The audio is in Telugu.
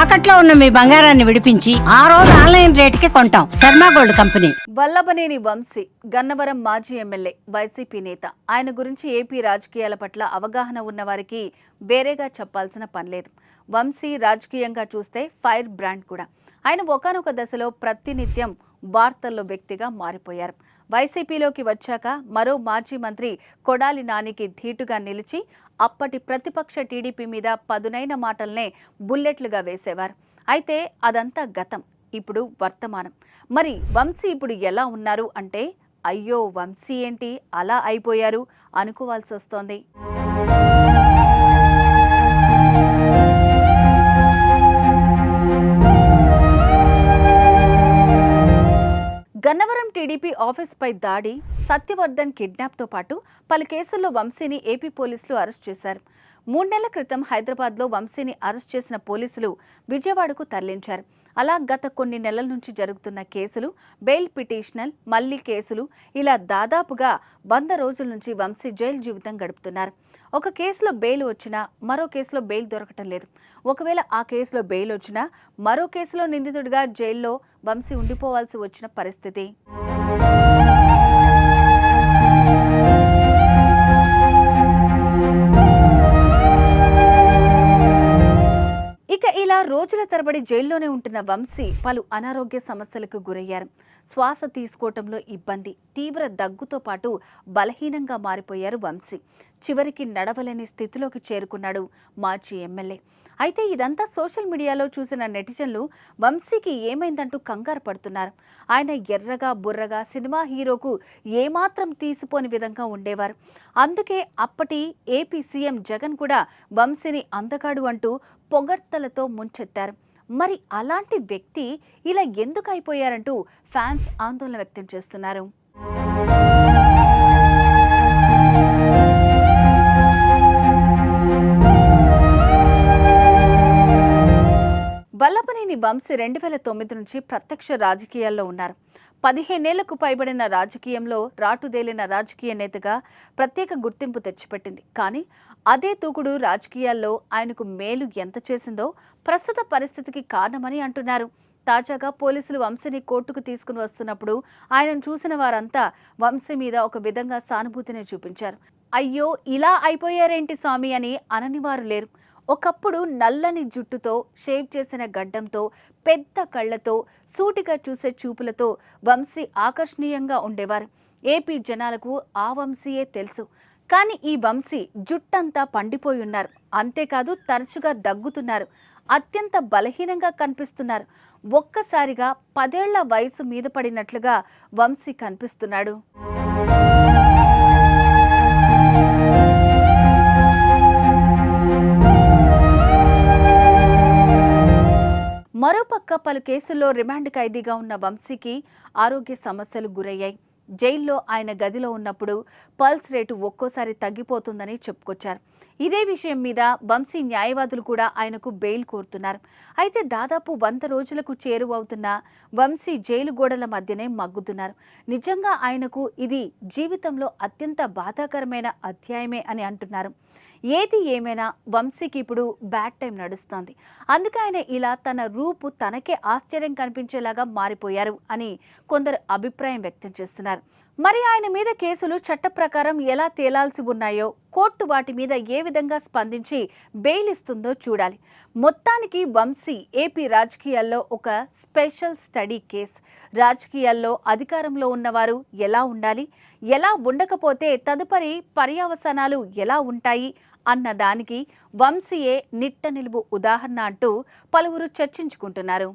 తాకట్లో ఉన్న మీ బంగారాన్ని విడిపించి ఆ రోజు ఆన్లైన్ రేటుకి కొంటాం. Sharma gold company. వల్లభనేని వంశీ గన్నవరం మాజీ ఎమ్మెల్యే, వైసీపీ నేత. ఆయన గురించి ఏపీ రాజకీయాల పట్ల అవగాహన ఉన్న వారికి వేరేగా చెప్పాల్సిన పనిలేదు. వంశీ రాజకీయంగా చూస్తే ఫైర్ బ్రాండ్ కూడా. ఆయన ఒకానొక దశలో ప్రతినిత్యం వార్తల్లో వ్యక్తిగా మారిపోయారు. వైసీపీలోకి వచ్చాక మరో మాజీ మంత్రి కొడాలి నానికి ధీటుగా నిలిచి అప్పటి ప్రతిపక్ష టీడీపీ మీద పదునైన మాటల్నే బుల్లెట్లుగా వేసేవారు. అయితే అదంతా గతం, ఇప్పుడు వర్తమానం. మరి వంశీ ఇప్పుడు ఎలా ఉన్నారు అంటే, అయ్యో వంశీ ఏంటి అలా అయిపోయారు అనుకోవాల్సి వస్తోంది. గన్నవరం టీడీపీ ఆఫీస్పై దాడి, సత్యవర్ధన్ కిడ్నాప్తో పాటు పలు కేసుల్లో వంశీని ఏపీ పోలీసులు అరెస్ట్ చేశారు. 3 నెలల క్రితం హైదరాబాద్లో వంశీని అరెస్ట్ చేసిన పోలీసులు విజయవాడకు తరలించారు. అలా గత కొన్ని నెలల నుంచి జరుగుతున్న కేసులు, బెయిల్ పిటిషనల్, మళ్లీ కేసులు, ఇలా దాదాపుగా 100 రోజుల నుంచి వంశీ జైలు జీవితం గడుపుతున్నారు. ఒక కేసులో బెయిల్ వచ్చినా మరో కేసులో బెయిల్ దొరకటం లేదు. ఒకవేళ ఆ కేసులో బెయిల్ వచ్చినా మరో కేసులో నిందితుడిగా జైల్లో వంశీ ఉండిపోవాల్సి వచ్చిన పరిస్థితి. ఇక ఇలా రోజుల తరబడి జైల్లోనే ఉంటున్న వంశీ పలు అనారోగ్య సమస్యలకు గురయ్యారు. శ్వాస తీసుకోవటంలో ఇబ్బంది, తీవ్ర దగ్గుతో పాటు బలహీనంగా మారిపోయారు వంశీ. చివరికి నడవలేని స్థితిలోకి చేరుకున్నాడు మాజీ ఎమ్మెల్యే. అయితే ఇదంతా సోషల్ మీడియాలో చూసిన నెటిజన్లు వంశీకి ఏమైందంటూ కంగారు పడుతున్నారు. ఆయన ఎర్రగా బుర్రగా సినిమా హీరోకు ఏమాత్రం తీసిపోని విధంగా ఉండేవారు. అందుకే అప్పటి ఏపీ సీఎం జగన్ కూడా వంశీని అందగాడు అంటూ పొగడ్తలతో ముంచెత్తారు. మరి అలాంటి వ్యక్తి ఇలా ఎందుకు అయిపోయారంటూ ఫ్యాన్స్ ఆందోళన వ్యక్తం చేస్తున్నారు. వల్లభనేని వంశీ 2009 నుంచి ప్రత్యక్ష రాజకీయాల్లో ఉన్నారు. 15 ఏళ్లకు పైబడిన రాజకీయంలో రాటుదేలిన రాజకీయ నేతగా ప్రత్యేక గుర్తింపు తెచ్చిపెట్టింది. కానీ అదే తూకుడు రాజకీయాల్లో ఆయనకు మేలు ఎంత చేసిందో ప్రస్తుత పరిస్థితికి కారణమని అంటున్నారు. తాజాగా పోలీసులు వంశీని కోర్టుకు తీసుకుని వస్తున్నప్పుడు ఆయనను చూసిన వారంతా వంశీ మీద ఒక విధంగా సానుభూతిని చూపించారు. అయ్యో ఇలా అయిపోయారేంటి స్వామి అని అననివారు లేరు. ఒకప్పుడు నల్లని జుట్టుతో, షేవ్ చేసిన గడ్డంతో, పెద్ద కళ్లతో, సూటిగా చూసే చూపులతో వంశీ ఆకర్షణీయంగా ఉండేవారు. ఏపీ జనాలకు ఆ వంశీయే తెలుసు. కానీ ఈ వంశీ జుట్టంతా పండిపోయి ఉన్నారు. అంతేకాదు తరచుగా దగ్గుతున్నారు. అత్యంత బలహీనంగా కనిపిస్తున్నారు. ఒక్కసారిగా 10 ఏళ్ల వయసు మీద పడినట్లుగా వంశీ కనిపిస్తున్నాడు. మరోపక్క పలు కేసుల్లో రిమాండ్ ఖైదీగా ఉన్న వంశీకి ఆరోగ్య సమస్యలు గురయ్యాయి. జైల్లో ఆయన గదిలో ఉన్నప్పుడు పల్స్ రేటు ఒక్కోసారి తగ్గిపోతుందని చెప్పుకొచ్చారు. ఇదే విషయం మీద వంశీ న్యాయవాదులు కూడా ఆయనకు బెయిల్ కోరుతున్నారు. అయితే దాదాపు 100 రోజులకు చేరువవుతున్న వంశీ జైలు గోడల మధ్యనే మగ్గుతున్నారు. నిజంగా ఆయనకు ఇది జీవితంలో అత్యంత బాధాకరమైన అధ్యాయమే అని అంటున్నారు. ఏది ఏమైనా వంశీకి ఇప్పుడు బ్యాడ్ టైం నడుస్తోంది. అందుకే ఆయన ఇలా తన రూపు తనకే ఆశ్చర్యం కనిపించేలాగా మారిపోయారు అని కొందరు అభిప్రాయం వ్యక్తం చేస్తున్నారు. మరి ఆయన మీద కేసులు చట్ట ప్రకారం ఎలా తేలాల్సి ఉన్నాయో, కోర్టు వాటి మీద ఏ విధంగా స్పందించి బెయిల్ ఇస్తుందో చూడాలి. మొత్తానికి వంశీ ఏపీ రాజకీయాల్లో ఒక స్పెషల్ స్టడీ కేస్. రాజకీయాల్లో అధికారంలో ఉన్నవారు ఎలా ఉండాలి, ఎలా ఉండకపోతే తదుపరి పర్యవసానాలు ఎలా ఉంటాయి అన్న దానికి వంశీయే నిట్ట నిలువు ఉదాహరణ అంటూ పలువురు చర్చించుకుంటున్నారు.